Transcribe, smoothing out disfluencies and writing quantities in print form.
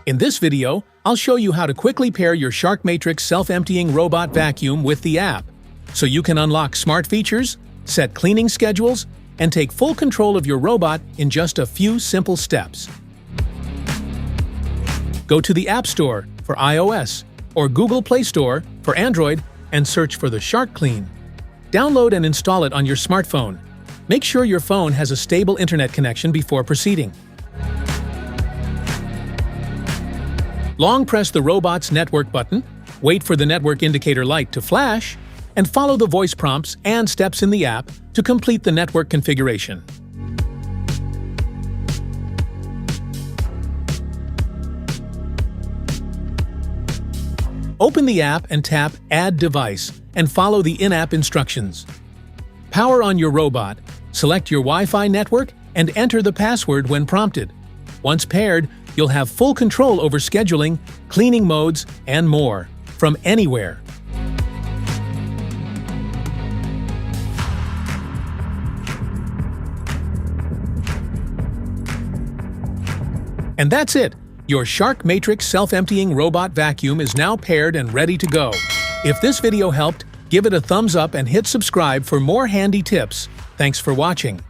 In this video, I'll show you how to quickly pair your Shark Matrix self-emptying robot vacuum with the app, so you can unlock smart features, set cleaning schedules, and take full control of your robot in just a few simple steps. Go to the App Store for iOS or Google Play Store for Android and search for the Shark Clean. Download and install it on your smartphone. Make sure your phone has a stable internet connection before proceeding. Long press the robot's network button, wait for the network indicator light to flash, and follow the voice prompts and steps in the app to complete the network configuration. Open the app and tap Add Device and follow the in-app instructions. Power on your robot, select your Wi-Fi network, and enter the password when prompted. Once paired, you'll have full control over scheduling, cleaning modes, and more, from anywhere. And that's it! Your Shark Matrix self-emptying robot vacuum is now paired and ready to go. If this video helped, give it a thumbs up and hit subscribe for more handy tips. Thanks for watching.